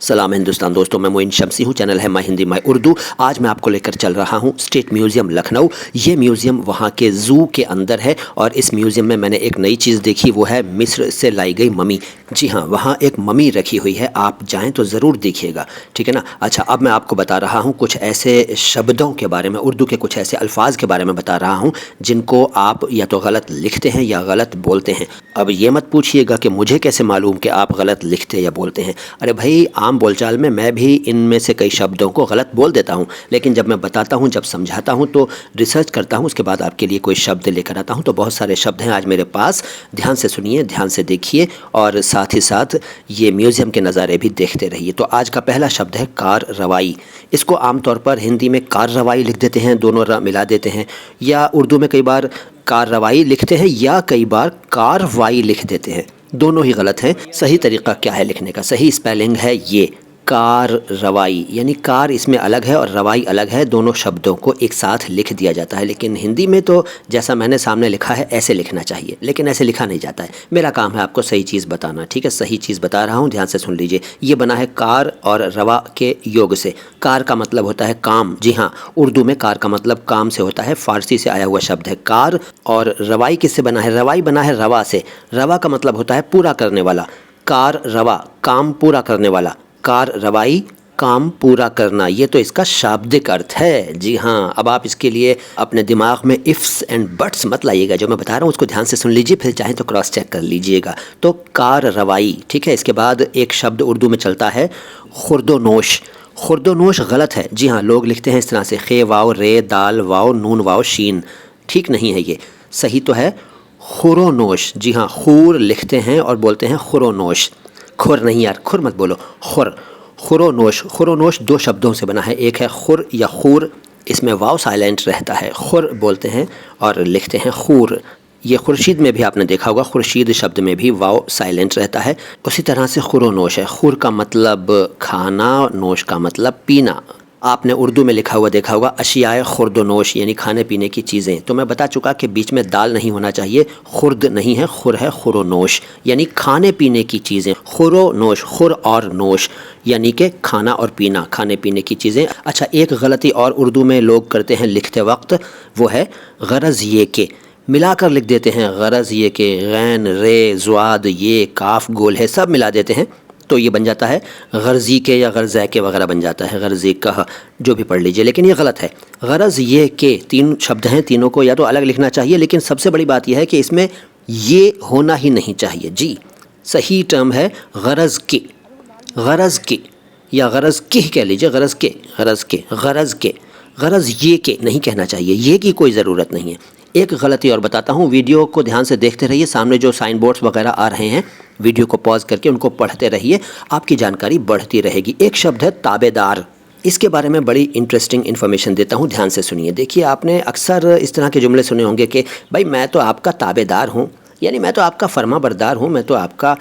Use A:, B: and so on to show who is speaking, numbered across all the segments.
A: सलाम हिंदुस्तान दोस्तों, मैं मोइन शमसी हूँ। चैनल है माई हिंदी माई उर्दू। आज मैं आपको लेकर चल रहा हूँ स्टेट म्यूज़ियम लखनऊ। ये म्यूज़ियम वहाँ के ज़ू के अंदर है और इस म्यूज़ियम में मैंने एक नई चीज़ देखी, वो है मिस्र से लाई गई ममी। जी हाँ, वहाँ एक ममी रखी हुई है, आप जाएँ तो ज़रूर देखिएगा, ठीक है ना। अच्छा, अब मैं आपको बता रहा हूँ कुछ ऐसे शब्दों के बारे में, उर्दू के कुछ ऐसे अल्फाज के बारे में बता रहा हूँ जिनको आप या तो गलत लिखते हैं या गलत बोलते हैं। अब ये मत पूछिएगा कि मुझे कैसे मालूम कि आप गलत लिखते या बोलते हैं। अरे भाई, आम बोलचाल में मैं भी इनमें से कई शब्दों को गलत बोल देता हूँ, लेकिन जब मैं बताता हूँ, जब समझाता हूँ तो रिसर्च करता हूँ, उसके बाद आपके लिए कोई शब्द लेकर आता हूँ। तो बहुत सारे शब्द हैं आज मेरे पास, ध्यान से सुनिए, ध्यान से देखिए और साथ ही साथ ये म्यूज़ियम के नज़ारे भी देखते रहिए। तो आज का पहला शब्द है काररवाई। इसको आमतौर पर हिंदी में कार्रवाई लिख देते हैं, दोनों र मिला देते हैं, या उर्दू में कई बार कार्रवाई लिखते हैं या कई बार कारवाई लिख देते हैं। दोनों ही गलत हैं। सही तरीका क्या है लिखने का? सही स्पेलिंग है ये कार रवाई, यानी कार इसमें अलग है और रवाई अलग है, दोनों शब्दों को एक साथ लिख दिया जाता है। लेकिन हिंदी में तो जैसा मैंने सामने लिखा है ऐसे लिखना चाहिए, लेकिन ऐसे लिखा नहीं जाता है। मेरा काम है आपको सही चीज़ बताना, ठीक है। सही चीज़ बता रहा हूँ, ध्यान से सुन लीजिए। ये बना है कार और रवा के योग से। कार का मतलब होता है काम, जी हाँ, उर्दू में कार का मतलब काम से होता है, फारसी से आया हुआ शब्द है कार। और रवाई किससे बना है? रवाई बना है रवा से। रवा का मतलब होता है पूरा करने वाला। कार रवा, काम पूरा करने वाला। कार रवाई, काम पूरा करना, ये तो इसका शाब्दिक अर्थ है। जी हाँ, अब आप इसके लिए अपने दिमाग में इफ्स एंड बट्स मत लाइएगा, जो मैं बता रहा हूँ उसको ध्यान से सुन लीजिए, फिर चाहे तो क्रॉस चेक कर लीजिएगा। तो कार रवाई, ठीक है। इसके बाद एक शब्द उर्दू में चलता है खुर्दोनोश। खुर्दोनोश गलत है, जी हाँ, लोग लिखते हैं इस तरह से, खे वाव रे दाल वाव नून वाव शीन। ठीक नहीं है ये, सही तो है खुरोनोश। जी हाँ, खूर लिखते हैं और बोलते हैं खुरोनोश। खुर नहीं यार, खुर मत बोलो, खुर। खुरोनोश। खुरोनोश दो शब्दों से बना है, एक है खुर या खूर, इसमें वाव साइलेंट रहता है, खुर बोलते हैं और लिखते हैं खूर। ये खुर्शीद में भी आपने देखा होगा, खुर्शीद शब्द में भी वाव साइलेंट रहता है। उसी तरह से खुरोनोश है, खुर का मतलब खाना, नोश का मतलब पीना। आपने उर्दू में लिखा हुआ देखा होगा अशियाए खुर्दोनोश, यानी खाने पीने की चीज़ें। तो मैं बता चुका कि बीच में दाल नहीं होना चाहिए, खुर्द नहीं है, खुर है, खुरोनोश, यानी खाने पीने की चीज़ें। खुरोनोश, खुर और नोश यानी कि खाना और पीना, खाने पीने की चीज़ें। अच्छा, एक गलती और उर्दू में लोग करते हैं लिखते वक्त, वो है गरज ये के, मिलाकर लिख देते हैं। गरज ये के, गैन रे ज़्वाद ये काफ गोल है, सब मिला देते हैं, तो ये बन जाता है गर्जी के या गर्ज़ै के वगैरह बन जाता है, गर्जी कह, जो भी पढ़ लीजिए, लेकिन ये गलत है। गरज ये के तीन शब्द हैं, तीनों को या तो अलग लिखना चाहिए, लेकिन सबसे बड़ी बात यह है कि इसमें ये होना ही नहीं चाहिए। जी, सही टर्म है गरज के, गरज के, या गरज के कह लीजिए, गरज के, गरज के, गरज के, गरज ये के नहीं कहना चाहिए, ये की कोई ज़रूरत नहीं है। एक गलती और बताता हूँ, वीडियो को ध्यान से देखते रहिए, सामने जो साइन बोर्ड्स वगैरह आ रहे हैं, वीडियो को पॉज करके उनको पढ़ते रहिए, आपकी जानकारी बढ़ती रहेगी। एक शब्द है ताबेदार। इसके बारे में बड़ी इंटरेस्टिंग इन्फॉर्मेशन देता हूँ, ध्यान से सुनिए। देखिए, आपने अक्सर इस तरह के जुमले सुने होंगे कि भाई मैं तो आपका ताबेदार हूँ, यानी मैं तो आपका फर्मा बरदार हूँ, मैं तो आपका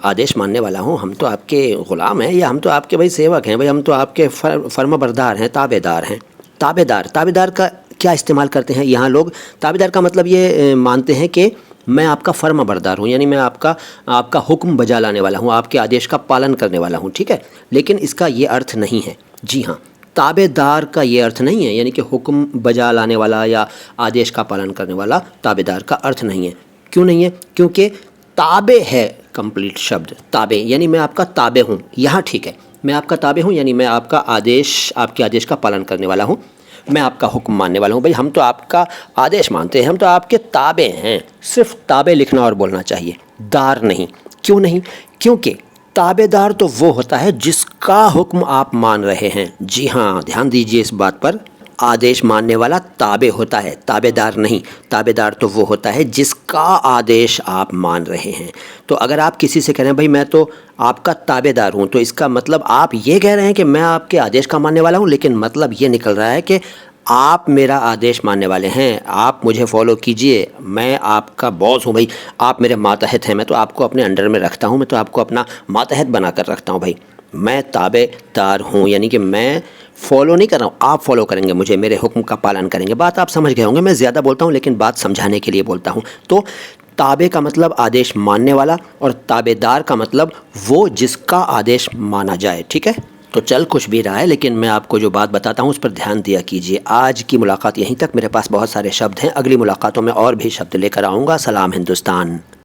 A: आदेश मानने वाला हूँ, हम तो आपके ग़ुलाम हैं, या हम तो आपके भाई सेवक हैं, भाई हम तो आपके फर्मा बरदार हैं, ताबेदार हैं। ताबेदार, ताबेदार का क्या इस्तेमाल करते हैं यहाँ लोग? ताबेदार का मतलब ये मानते हैं कि मैं आपका फर्मा बरदार हूँ, यानी मैं आपका हुक्म बजा लाने वाला हूँ, आपके आदेश का पालन करने वाला हूँ, ठीक है। लेकिन इसका ये अर्थ नहीं है। जी हाँ, ताबेदार का ये अर्थ नहीं है, यानी कि हुक्म बजा लाने वाला या आदेश का पालन करने वाला ताबेदार का अर्थ नहीं है। क्यों नहीं है? क्योंकि ताबे है कंप्लीट शब्द, ताबे यानी मैं आपका ताबे हूँ, यहाँ ठीक है, मैं आपका ताबे हूँ, यानी मैं आपका आदेश, आपके आदेश का पालन करने वाला हूँ, मैं आपका हुक्म मानने वाला हूँ। भाई हम तो आपका आदेश मानते हैं, हम तो आपके ताबे हैं। सिर्फ ताबे लिखना और बोलना चाहिए, दार नहीं। क्यों नहीं? क्योंकि ताबेदार तो वो होता है जिसका हुक्म आप मान रहे हैं। जी हाँ, ध्यान दीजिए इस बात पर, आदेश मानने वाला ताबे होता है, ताबेदार नहीं। ताबेदार तो वो होता है जिसका आदेश आप मान रहे हैं। तो अगर आप किसी से कह रहे हैं भाई मैं तो आपका ताबेदार हूँ, तो इसका मतलब आप ये कह रहे हैं कि मैं आपके आदेश का मानने वाला हूँ, लेकिन मतलब ये निकल रहा है कि आप मेरा आदेश मानने वाले हैं, आप मुझे फॉलो कीजिए, मैं आपका बॉस हूँ, भाई आप मेरे मातहत हैं, मैं तो आपको अपने अंडर में रखता हूँ, मैं तो आपको अपना मातहत बना कर रखता हूँ भाई। मैं ताबेदार हूँ, यानी कि मैं फॉलो नहीं कर रहा हूँ, आप फॉलो करेंगे मुझे, मेरे हुक्म का पालन करेंगे। बात आप समझ गए होंगे, मैं ज़्यादा बोलता हूँ लेकिन बात समझाने के लिए बोलता हूँ। तो ताबे का मतलब आदेश मानने वाला, और ताबेदार का मतलब वो जिसका आदेश माना जाए। ठीक है, तो चल कुछ भी रहा है, लेकिन मैं आपको जो बात बताता हूँ उस पर ध्यान दिया कीजिए। आज की मुलाकात यहीं तक, मेरे पास बहुत सारे शब्द हैं, अगली मुलाकातों में और भी शब्द लेकर आऊँगा। सलाम हिंदुस्तान।